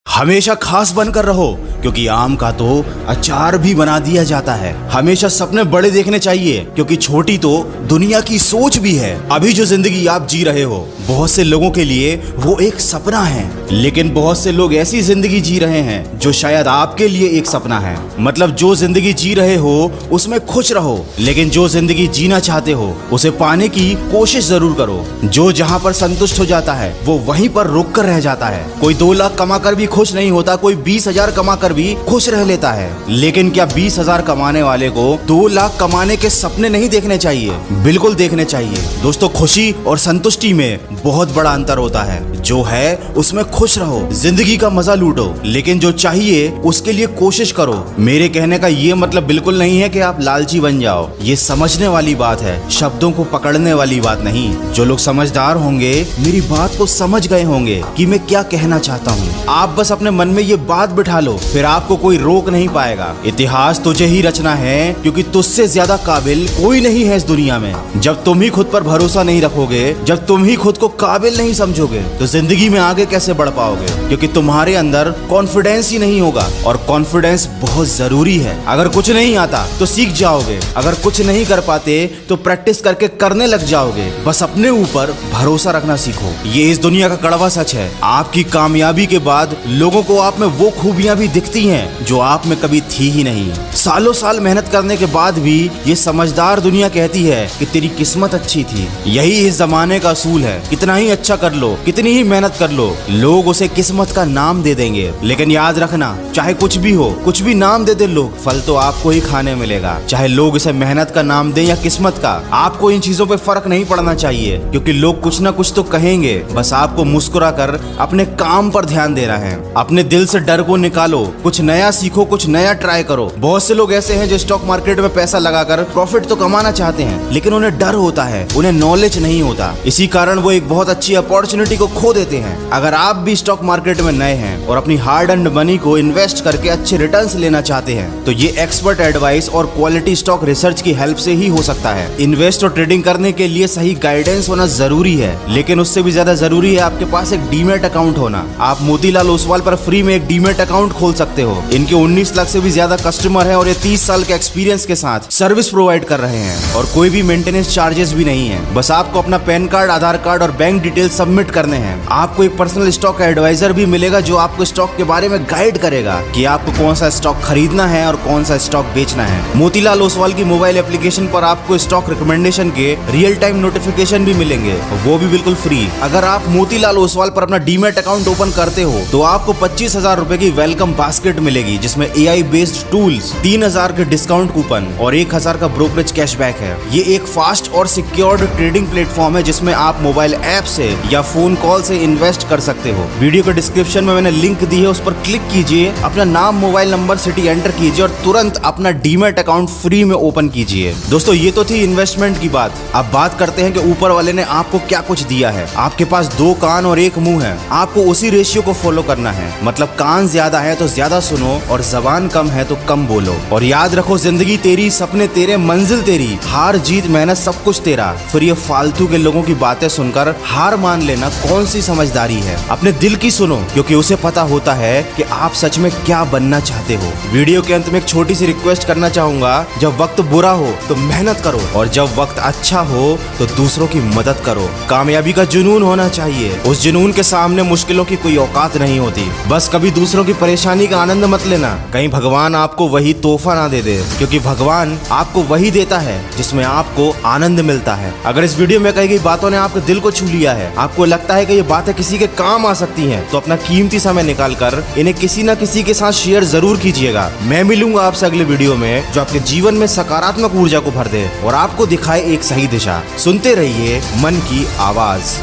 हमेशा खास बनकर रहो, क्योंकि आम का तो अचार भी बना दिया जाता है। हमेशा सपने बड़े देखने चाहिए, क्योंकि छोटी तो दुनिया की सोच भी है। अभी जो जिंदगी आप जी रहे हो, बहुत से लोगों के लिए वो एक सपना है, लेकिन बहुत से लोग ऐसी जिंदगी जी रहे हैं जो शायद आपके लिए एक सपना है। मतलब जो जिंदगी जी रहे हो उसमें खुश रहो, लेकिन जो जिंदगी जीना चाहते हो उसे पाने की कोशिश जरूर करो। जो जहाँ पर संतुष्ट हो जाता है वो वहीं पर रुक कर रह जाता है। कोई 2 लाख कमा कर भी खुश नहीं होता, कोई 20,000 कमा कर भी खुश रह लेता है। लेकिन क्या 20,000 कमाने वाले को 2 लाख कमाने के सपने नहीं देखने चाहिए? बिल्कुल देखने चाहिए। दोस्तों, खुशी और संतुष्टि में बहुत बड़ा अंतर होता है। जो है उसमें खुश रहो, जिंदगी का मजा लूटो, लेकिन जो चाहिए उसके लिए कोशिश करो। मेरे कहने का ये मतलब बिल्कुल नहीं है कि आप लालची बन जाओ। ये समझने वाली बात है, शब्दों को पकड़ने वाली बात नहीं। जो लोग समझदार होंगे मेरी बात को समझ गए होंगे कि मैं क्या कहना चाहता हूँ। आप बस अपने मन में ये बात बिठा लो, फिर आपको कोई रोक नहीं पाएगा। इतिहास तुझे ही रचना है, क्योंकि तुझसे ज्यादा काबिल कोई नहीं है इस दुनिया में। जब तुम ही खुद पर भरोसा नहीं रखोगे, जब तुम ही खुद को काबिल नहीं समझोगे, तो जिंदगी में आगे कैसे बढ़ पाओगे? क्योंकि तुम्हारे अंदर कॉन्फिडेंस ही नहीं होगा, और कॉन्फिडेंस बहुत जरूरी है। अगर कुछ नहीं आता तो सीख जाओगे, अगर कुछ नहीं कर पाते तो प्रैक्टिस करके करने लग जाओगे। बस अपने ऊपर भरोसा रखना सीखो। ये इस दुनिया का कड़वा सच है। आपकी कामयाबी के बाद लोगों को आप में वो खूबियां भी दिखती हैं जो आप में कभी थी ही नहीं। सालों साल मेहनत करने के बाद भी ये समझदार दुनिया कहती है कि तेरी किस्मत अच्छी थी। यही इस जमाने का असूल है। कितना ही अच्छा कर लो, कितनी ही मेहनत कर लो, लोग उसे किस्मत का नाम दे देंगे। लेकिन याद रखना, चाहे कुछ भी हो, कुछ भी नाम दे दे लोग, फल तो आपको ही खाने मिलेगा। चाहे लोग इसे मेहनत का नाम दें या किस्मत का, आपको इन चीजों पे फर्क नहीं पड़ना चाहिए, क्योंकि लोग कुछ ना कुछ तो कहेंगे। बस आपको मुस्कुरा कर अपने काम पर ध्यान देना है। अपने दिल से डर को निकालो, कुछ नया सीखो, कुछ नया ट्राई करो। बहुत से लोग ऐसे हैं जो स्टॉक मार्केट में पैसा लगाकर प्रॉफिट तो कमाना चाहते हैं, लेकिन उन्हें डर होता है, उन्हें नॉलेज नहीं होता। इसी कारण वो एक बहुत अच्छी अपॉर्चुनिटी को खो देते हैं। अगर आप भी स्टॉक मार्केट में नए हैं और अपनी हार्ड अर्न्ड मनी को इन्वेस्ट करके अच्छे रिटर्न्स लेना चाहते हैं, तो ये एक्सपर्ट एडवाइस और क्वालिटी स्टॉक रिसर्च की हेल्प से ही हो सकता है। इन्वेस्ट और ट्रेडिंग करने के लिए सही गाइडेंस होना जरूरी है, लेकिन उससे भी ज्यादा जरूरी है आपके पास एक डीमैट अकाउंट होना। आप मोतीलाल ओसवाल पर फ्री में एक डीमैट अकाउंट खोल सकते हो। इनके 19 लाख से भी ज्यादा कस्टमर हैं और ये 30 साल के एक्सपीरियंस के साथ सर्विस प्रोवाइड कर रहे हैं, और कोई भी मेंटेनेंस चार्जेस भी नहीं है। बस आपको अपना पैन कार्ड, आधार कार्ड और बैंक डिटेल सबमिट करने हैं। आपको एक पर्सनल स्टॉक एडवाइजर भी मिलेगा जो आपको स्टॉक के बारे में गाइड करेगा कि आपको कौन सा स्टॉक खरीदना है और कौन सा स्टॉक बेचना है। मोतीलाल ओसवाल की मोबाइल एप्लीकेशन पर आपको स्टॉक रिकमेंडेशन के रियल टाइम नोटिफिकेशन भी मिलेंगे, वो भी बिल्कुल फ्री। अगर आप मोतीलाल ओसवाल पर अपना डीमैट अकाउंट ओपन करते हो तो आपको 25,000 रुपए की वेलकम बास्केट मिलेगी, जिसमें AI बेस्ड टूल्स, 3,000 के डिस्काउंट कूपन और 1,000 का ब्रोकरेज कैशबैक है। ये एक फास्ट और सिक्योर्ड ट्रेडिंग प्लेटफॉर्म है जिसमें आप मोबाइल ऐप से या फोन कॉल से इन्वेस्ट कर सकते हो। वीडियो के डिस्क्रिप्शन में मैंने लिंक दी है, उस पर क्लिक कीजिए, अपना नाम, मोबाइल नंबर, सिटी एंटर कीजिए और तुरंत अपना डीमैट अकाउंट फ्री में ओपन कीजिए। दोस्तों, ये तो थी इन्वेस्टमेंट की बात। अब बात करते हैं कि ऊपर वाले ने आपको क्या कुछ दिया है। आपके पास 2 कान और 1 मुंह है, आपको उसी रेशियो को फॉलो करना है। मतलब कान ज्यादा है तो ज्यादा सुनो और जबान कम है तो कम बोलो। और याद रखो, जिंदगी तेरी, सपने तेरे, मंजिल तेरी, हार जीत मेहनत सब कुछ तेरा। फिर ये फालतू के लोगों की बातें सुनकर हार मान लेना कौन सी समझदारी है? अपने दिल की सुनो, क्योंकि उसे पता होता है कि आप सच में क्या बनना चाहते हो। वीडियो के अंत में एक छोटी सी रिक्वेस्ट करना चाहूंगा, जब वक्त बुरा हो तो मेहनत करो, और जब वक्त अच्छा हो तो दूसरों की मदद करो। कामयाबी का जुनून होना चाहिए, उस जुनून के सामने मुश्किलों की कोई औकात नहीं होती। बस कभी दूसरों की परेशानी का आनंद मत लेना, कहीं भगवान आपको वही तोहफा ना दे दे, क्योंकि भगवान आपको वही देता है जिसमें आपको आनंद मिलता है। अगर इस वीडियो में कही गई बातों ने आपके दिल को छू लिया है, आपको लगता है कि ये बातें किसी के काम आ सकती हैं, तो अपना कीमती समय निकालकर इन्हें किसी न किसी के साथ शेयर जरूर कीजिएगा। मैं मिलूंगा आपसे अगले वीडियो में, जो आपके जीवन में सकारात्मक ऊर्जा को भर दे और आपको दिखाए एक सही दिशा। सुनते रहिए मन की आवाज।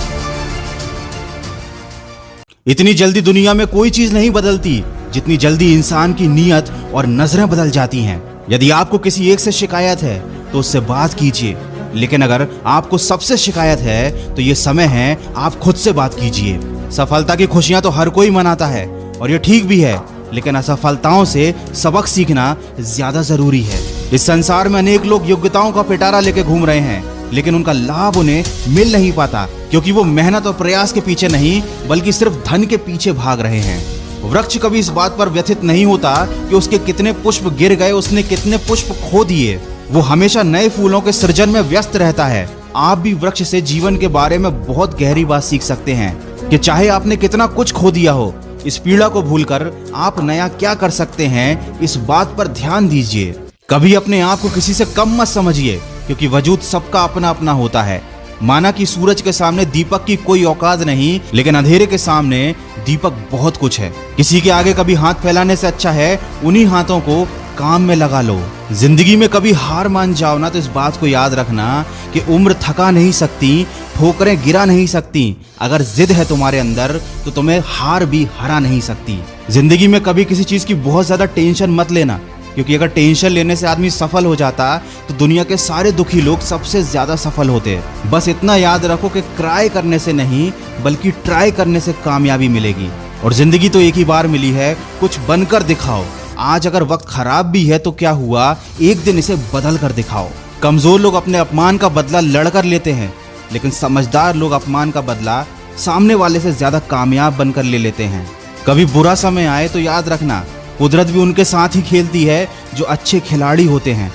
इतनी जल्दी दुनिया में कोई चीज नहीं बदलती जितनी जल्दी इंसान की नीयत और नजरें बदल जाती हैं। यदि आपको किसी एक से शिकायत है तो उससे बात कीजिए, लेकिन अगर आपको सबसे शिकायत है तो ये समय है आप खुद से बात कीजिए। सफलता की खुशियां तो हर कोई मनाता है और ये ठीक भी है, लेकिन असफलताओं से सबक सीखना ज्यादा जरूरी है। इस संसार में अनेक लोग योग्यताओं का पिटारा लेके घूम रहे हैं, लेकिन उनका लाभ उन्हें मिल नहीं पाता, क्योंकि वो मेहनत और प्रयास के पीछे नहीं बल्कि सिर्फ धन के पीछे भाग रहे हैं। वृक्ष कभी इस बात पर व्यथित नहीं होता कि उसके कितने पुष्प गिर गए, उसने कितने पुष्प खो दिए। वो हमेशा नए फूलों के सृजन में व्यस्त रहता है। आप भी वृक्ष से जीवन के बारे में बहुत गहरी बात सीख सकते हैं कि चाहे आपने कितना कुछ खो दिया हो, इस पीड़ा को भूलकर आप नया क्या कर सकते हैं, इस बात पर ध्यान दीजिए। कभी अपने आप को किसी से कम मत समझिए, क्योंकि वजूद सबका अपना अपना होता है। माना कि सूरज के सामने दीपक की कोई औकात नहीं, लेकिन अंधेरे के सामने दीपक बहुत कुछ है। किसी के आगे कभी हाथ फैलाने से अच्छा है उन्हीं हाथों को काम में लगा लो। जिंदगी में कभी हार मान जाओ ना, तो इस बात को याद रखना कि उम्र थका नहीं सकती, ठोकरें गिरा नहीं सकती। अगर जिद है तुम्हारे अंदर तो तुम्हें हार भी हरा नहीं सकती। जिंदगी में कभी किसी चीज की बहुत ज्यादा टेंशन मत लेना, क्योंकि अगर टेंशन लेने से आदमी सफल हो जाता तो दुनिया के सारे दुखी लोग सबसे ज्यादा सफल होते। बस इतना याद रखो कि क्राई करने से नहीं बल्कि ट्राई करने से कामयाबी मिलेगी। और जिंदगी तो एक ही बार मिली है, कुछ बनकर दिखाओ। आज अगर वक्त खराब भी है तो क्या हुआ, एक दिन इसे बदल कर दिखाओ। कमजोर लोग अपने अपमान का बदला लड़कर लेते हैं, लेकिन समझदार लोग अपमान का बदला सामने वाले से ज्यादा कामयाब बनकर ले लेते हैं। कभी बुरा समय आए तो याद रखना, कुदरत भी उनके साथ ही खेलती है जो अच्छे खिलाड़ी होते हैं।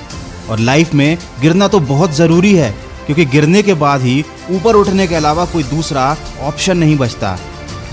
और लाइफ में गिरना तो बहुत ज़रूरी है, क्योंकि गिरने के बाद ही ऊपर उठने के अलावा कोई दूसरा ऑप्शन नहीं बचता।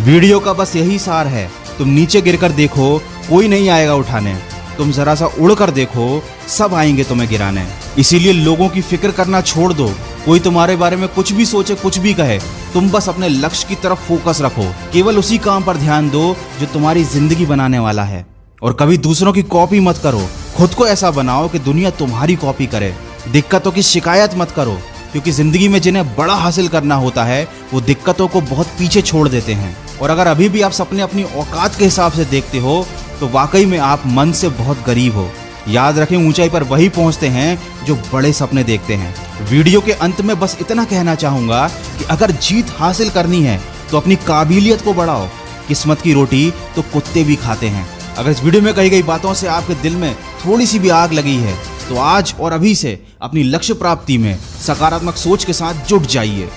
वीडियो का बस यही सार है, तुम नीचे गिरकर देखो, कोई नहीं आएगा उठाने। तुम जरा सा उड़कर देखो, सब आएंगे तुम्हें गिराने। इसीलिए लोगों की फिक्र करना छोड़ दो। कोई तुम्हारे बारे में कुछ भी सोचे, कुछ भी कहे, तुम बस अपने लक्ष्य की तरफ फोकस रखो। केवल उसी काम पर ध्यान दो जो तुम्हारी जिंदगी बनाने वाला है। और कभी दूसरों की कॉपी मत करो, खुद को ऐसा बनाओ कि दुनिया तुम्हारी कॉपी करे। दिक्कतों की शिकायत मत करो, क्योंकि जिंदगी में जिन्हें बड़ा हासिल करना होता है वो दिक्कतों को बहुत पीछे छोड़ देते हैं। और अगर अभी भी आप सपने अपनी औकात के हिसाब से देखते हो तो वाकई में आप मन से बहुत गरीब हो। याद रखें, ऊंचाई पर वही पहुंचते हैं जो बड़े सपने देखते हैं। वीडियो के अंत में बस इतना कहना चाहूंगा कि अगर जीत हासिल करनी है तो अपनी काबिलियत को बढ़ाओ। किस्मत की रोटी तो कुत्ते भी खाते हैं। अगर इस वीडियो में कही गई बातों से आपके दिल में थोड़ी सी भी आग लगी है तो आज और अभी से अपनी लक्ष्य प्राप्ति में सकारात्मक सोच के साथ जुट जाइए।